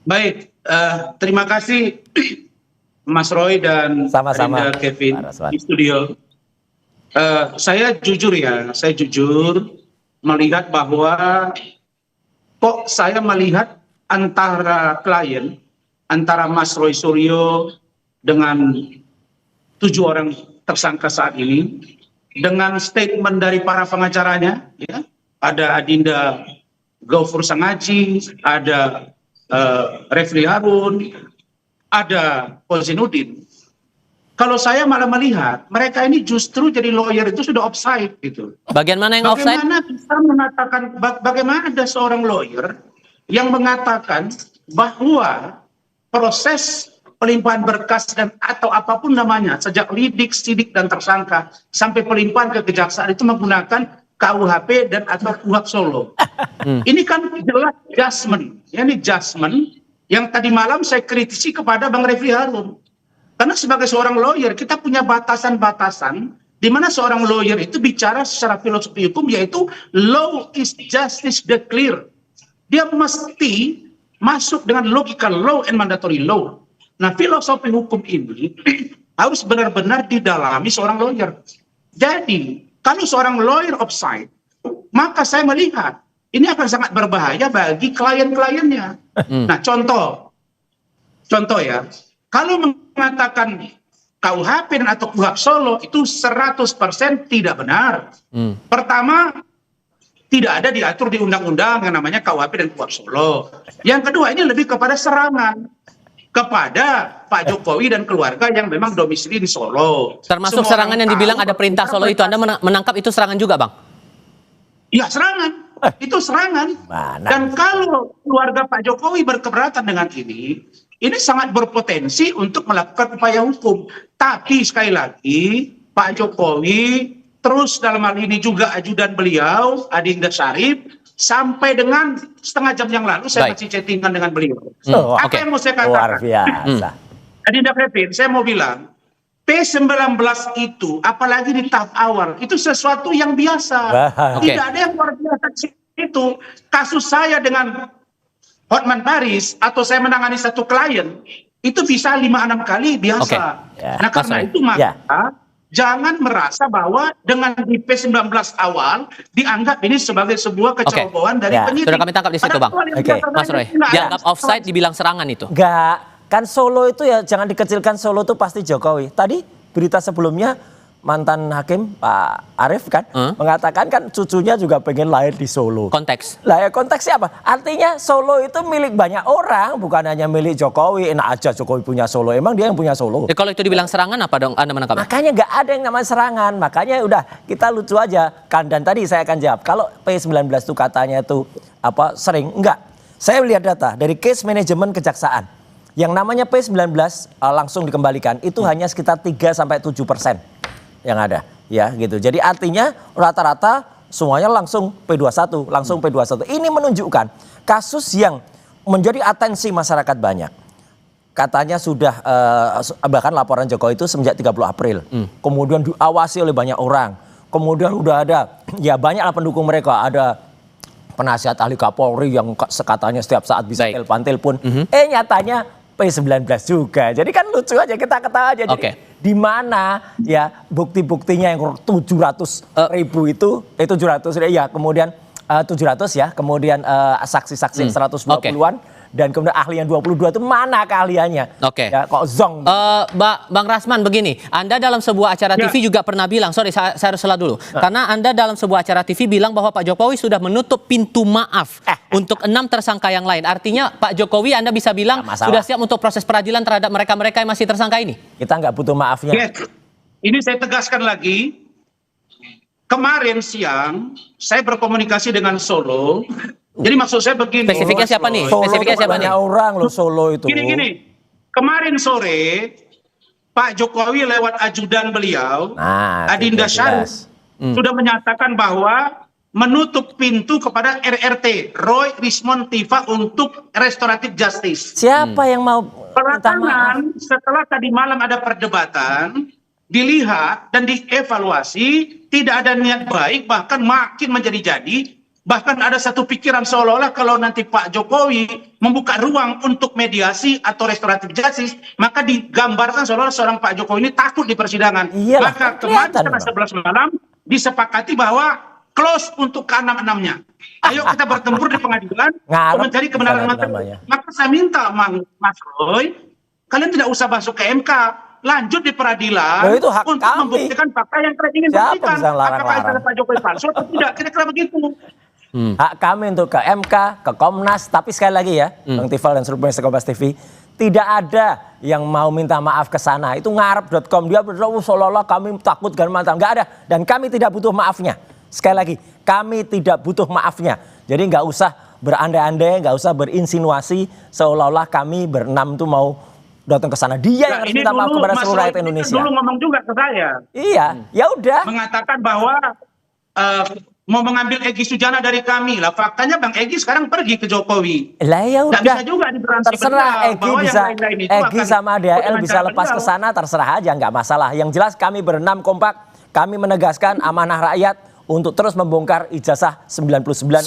Baik, terima kasih Mas Roy dan Sama-sama, Rinda Kevin Pak Rasman. di studio. Saya jujur melihat bahwa kok saya melihat antara klien, antara Mas Roy Suryo dengan 7 orang tersangka saat ini, dengan statement dari para pengacaranya, ya, ada Adinda Ghaufur Sangaji, ada Refli Harun, ada Kozinuddin. Kalau saya malah melihat mereka ini justru jadi lawyer itu sudah offside gitu. Bagian mana yang offside? Bagaimana bisa mengatakan, bagaimana ada seorang lawyer yang mengatakan bahwa proses pelimpahan berkas dan atau apapun namanya, sejak lidik, sidik dan tersangka sampai pelimpahan ke kejaksaan itu menggunakan KUHP dan atau KUHP Solo. Ini kan jelas judgment, ya, ini judgment yang tadi malam saya kritisi kepada Bang Refli Harun. Karena sebagai seorang lawyer kita punya batasan-batasan di mana seorang lawyer itu bicara secara filosofi hukum, yaitu law is justice declare. Dia mesti masuk dengan logika law and mandatory law. Nah, filosofi hukum ini harus benar-benar didalami seorang lawyer. Jadi, kalau seorang lawyer offside, maka saya melihat ini akan sangat berbahaya bagi klien-kliennya. Nah, contoh ya, kalau mengatakan KUHP dan atau KUHP Solo itu 100% tidak benar. Pertama, tidak ada diatur di undang-undang yang namanya KUHP dan KUHP Solo. Yang kedua, ini lebih kepada serangan kepada Pak Jokowi dan keluarga yang memang domisili di Solo. Termasuk Semua serangan yang dibilang ada perintah Solo itu, Anda menangkap itu serangan juga, Bang? Ya, serangan. Itu serangan. Mana? Dan kalau keluarga Pak Jokowi berkeberatan dengan ini sangat berpotensi untuk melakukan upaya hukum. Tapi sekali lagi, Pak Jokowi terus dalam hal ini juga ajudan beliau, Adinda Syarif, sampai dengan setengah jam yang lalu saya masih chattingan dengan beliau. Apa yang mau saya katakan? Luar biasa. Adinda Kevin, saya mau bilang, P19 itu, apalagi di tahap awal, itu sesuatu yang biasa. Tidak ada yang luar biasa itu. Kasus saya dengan Hotman Paris atau saya menangani satu klien itu bisa 5-6 kali biasa. Nah, karena itu maka jangan merasa bahwa dengan di P19 awal dianggap ini sebagai sebuah kecerobohan dari penyidik. Sudah kami tangkap di situ, Bang. Mas Roy, dianggap offside dibilang serangan itu. Enggak, kan Solo itu ya jangan dikecilkan, Solo itu pasti Jokowi. Tadi berita sebelumnya mantan hakim Pak Arief kan mengatakan kan cucunya juga pengen lahir di Solo. Konteks. Lah ya konteksnya apa? Artinya Solo itu milik banyak orang, bukan hanya milik Jokowi. Enak aja Jokowi punya Solo, emang dia yang punya Solo. Kalau itu dibilang serangan apa dong Anda menangkapnya? Makanya nggak ada yang namanya serangan, makanya udah kita lucu aja kan. Dan tadi saya akan jawab, kalau P19 itu katanya itu apa sering, enggak. Saya lihat data dari case manajemen kejaksaan. Yang namanya P19 langsung dikembalikan itu hanya sekitar 3-7% yang ada, ya gitu. Jadi artinya rata-rata semuanya langsung P21, langsung P21. Ini menunjukkan kasus yang menjadi atensi masyarakat banyak. Katanya sudah bahkan laporan Jokowi itu semenjak 30 April. Kemudian diawasi oleh banyak orang. Kemudian udah ada ya banyaklah pendukung mereka, ada penasihat ahli Kapolri yang katanya setiap saat bisa telepon. Nyatanya P19 juga. Jadi kan lucu aja, kita ketawa aja. Jadi di mana ya bukti-buktinya yang 700.000 itu 700 ya, kemudian 700 ya, kemudian saksi-saksi 120-an dan kemudian ahli yang 22 itu mana keahliannya? Ya, kok zong. Bang Rasman begini, Anda dalam sebuah acara TV juga pernah bilang, sorry saya harus salah dulu, karena Anda dalam sebuah acara TV bilang bahwa Pak Jokowi sudah menutup pintu maaf untuk 6 tersangka yang lain. Artinya Pak Jokowi Anda bisa bilang sudah siap untuk proses peradilan terhadap mereka-mereka yang masih tersangka ini? Kita nggak butuh maafnya. Ini saya tegaskan lagi. Kemarin siang saya berkomunikasi dengan Solo. Jadi maksud saya begini. Spesifiknya siapa nih? Spesifiknya siapa nih? Orang loh Solo itu. Gini. Kemarin sore Pak Jokowi lewat ajudan beliau, Adinda Syarif, sudah menyatakan bahwa menutup pintu kepada RRT, Roy Rismond Tifa, untuk restoratif justice. Siapa yang mau belakangan setelah tadi malam ada perdebatan, dilihat dan dievaluasi, tidak ada niat baik, bahkan makin menjadi-jadi. Bahkan ada satu pikiran seolah-olah kalau nanti Pak Jokowi membuka ruang untuk mediasi atau restoratif justice, maka digambarkan seolah-olah seorang Pak Jokowi ini takut di persidangan. Iyalah, Maka kelihatan, kemarin setengah 11 malam disepakati bahwa close untuk ke-6-6-nya. Ayo kita bertempur di pengadilan Ngarep mencari kebenaran misalnya materi. namanya. Maka saya minta Mas Roy, kalian tidak usah masuk ke MK, lanjut di peradilan Loh, itu hak untuk kami. membuktikan fakta yang kalian ingin Siapa buktikan. bisa ngelarang-larang? Apakah itu Pak Jokowi palsu atau tidak? Kira-kira begitu. Hak kami untuk ke MK, ke Komnas, tapi sekali lagi ya, Bang Tifal dan seluruh pemirsa Kompas TV, tidak ada yang mau minta maaf ke sana. Itu ngarep.com, dia berdoa seolah-olah kami takut dan mantap. Nggak ada, dan kami tidak butuh maafnya. Sekali lagi, kami tidak butuh maafnya. Jadi nggak usah berandai-andai, nggak usah berinsinuasi seolah-olah kami berenam itu mau datang ke sana. Dia yang harus minta maaf kepada seluruh rakyat Indonesia. Dulu ngomong juga ke saya. Iya, ya udah. Mengatakan bahwa mau mengambil Egy Sujana dari kami. Lah faktanya Bang Egy sekarang pergi ke Jokowi. Lah ya Nggak udah. bisa juga diberansi Terserah beliau, Egy bahwa yang bisa, lain-lain itu Egy akan sama DHL dengan bisa cara lepas ke beliau. sana, terserah aja, nggak masalah. Yang jelas kami berenam kompak, kami menegaskan amanah rakyat untuk terus membongkar ijazah 99,9%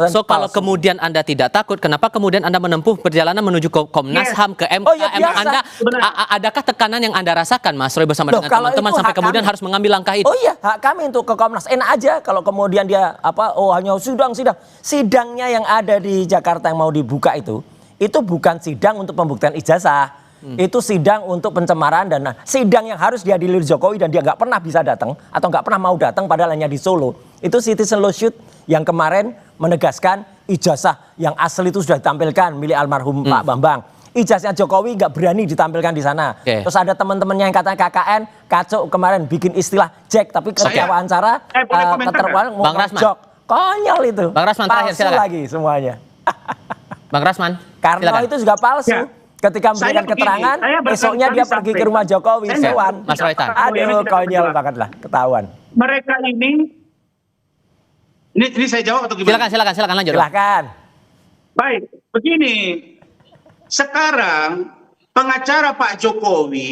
So kalau palsu. kemudian Anda tidak takut, kenapa kemudian Anda menempuh perjalanan menuju ke Komnas Yes. HAM, ke MK? Oh, ya biasa. Anda, Benar. adakah tekanan yang Anda rasakan, Mas Roy, bersama Loh, dengan kalau teman-teman itu sampai hak kemudian kami. harus mengambil langkah itu? Oh iya, hak kami untuk ke Komnas. Enak aja kalau kemudian dia hanya sidang. Sidangnya yang ada di Jakarta yang mau dibuka itu bukan sidang untuk pembuktian ijazah. Itu sidang untuk pencemaran dan sidang yang harus dihadiri Jokowi dan dia nggak pernah bisa datang atau nggak pernah mau datang padahal hanya di Solo. Itu citizen lawsuit yang kemarin menegaskan ijazah yang asli itu sudah ditampilkan milik almarhum Pak Bambang. Ijazah Jokowi nggak berani ditampilkan di sana. Oke. Terus ada teman-temannya yang katanya KKN, kacau kemarin bikin istilah Jack, tapi ketika wawancara boleh komentar keterwaran mau Bang Rasman. ngejok. Konyol itu. Bang Rasman, terakhir, palsu silakan. lagi semuanya. Bang Rasman, Karena silakan. itu juga palsu. Ya. Ketika Saya memberikan begini, keterangan, saya berkali-kali besoknya dia pergi ke rumah Jokowi, saya nggak- sewan. Mas Roy Tan. Aduh, konyol banget lah, ketahuan. Mereka ini saya jawab atau gimana? Silakan lanjut. Silahkan. Baik, begini. Sekarang pengacara Pak Jokowi,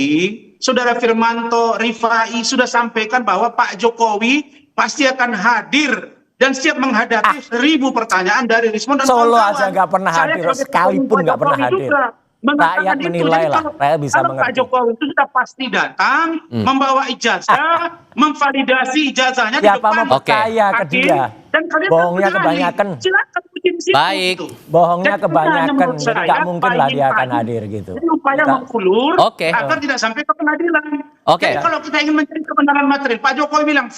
Saudara Firmanto Rifai sudah sampaikan bahwa Pak Jokowi pasti akan hadir dan siap menghadapi 1000 pertanyaan dari Rismon dan Solo kawan-kawan. aja nggak pernah Saya hadir, sebagai sekalipun pendukung nggak Pak pernah Jokowi hadir. juga mengatakan Rakyat itu. menilai Jadi lah, kalau- rakyat bisa kalau Pak mengerti. Jokowi itu sudah pasti datang, membawa ijazah, memvalidasi ijazahnya di Siapa depan mau percaya ke hakim, dia? dan kalian Bohongnya berani. kebanyakan. Silakan uji di situ, Baik. gitu. Bohongnya Dan kebanyakan, menurut jadi saya, nggak mungkin lah dia akan pagi-pagi hadir gitu. Jadi upaya Kita- mengulur Oke. agar tidak sampai ke pengadilan. Oke. Jadi kalau kita ingin mencari kebenaran material, Pak Jokowi bilang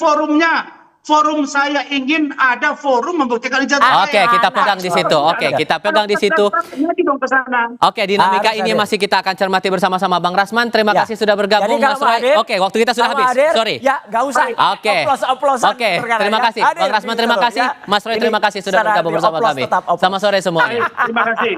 forum saya ingin ada forum membuktikan ijazah. Oke, kita pegang di situ. Oke, kita pegang di situ. Lagi dong ke sana. Oke, dinamika Harus ini hadir. masih kita akan cermati bersama-sama Bang Rasman. Terima Ya. kasih sudah bergabung, Jadi kalau Mas mau Roy. hadir, Oke, waktu kita sudah kalau habis. hadir, Sorry. Ya, nggak usah. Oke. Oplos-oplosan Oke, perkara terima ya. kasih. Hadir Bang Rasman, gitu terima loh, kasih. ya. Mas Roy, Ini terima kasih sudah secara bergabung bersama oplos kami. tetap oplos. Selamat sore semuanya. Baik, terima kasih.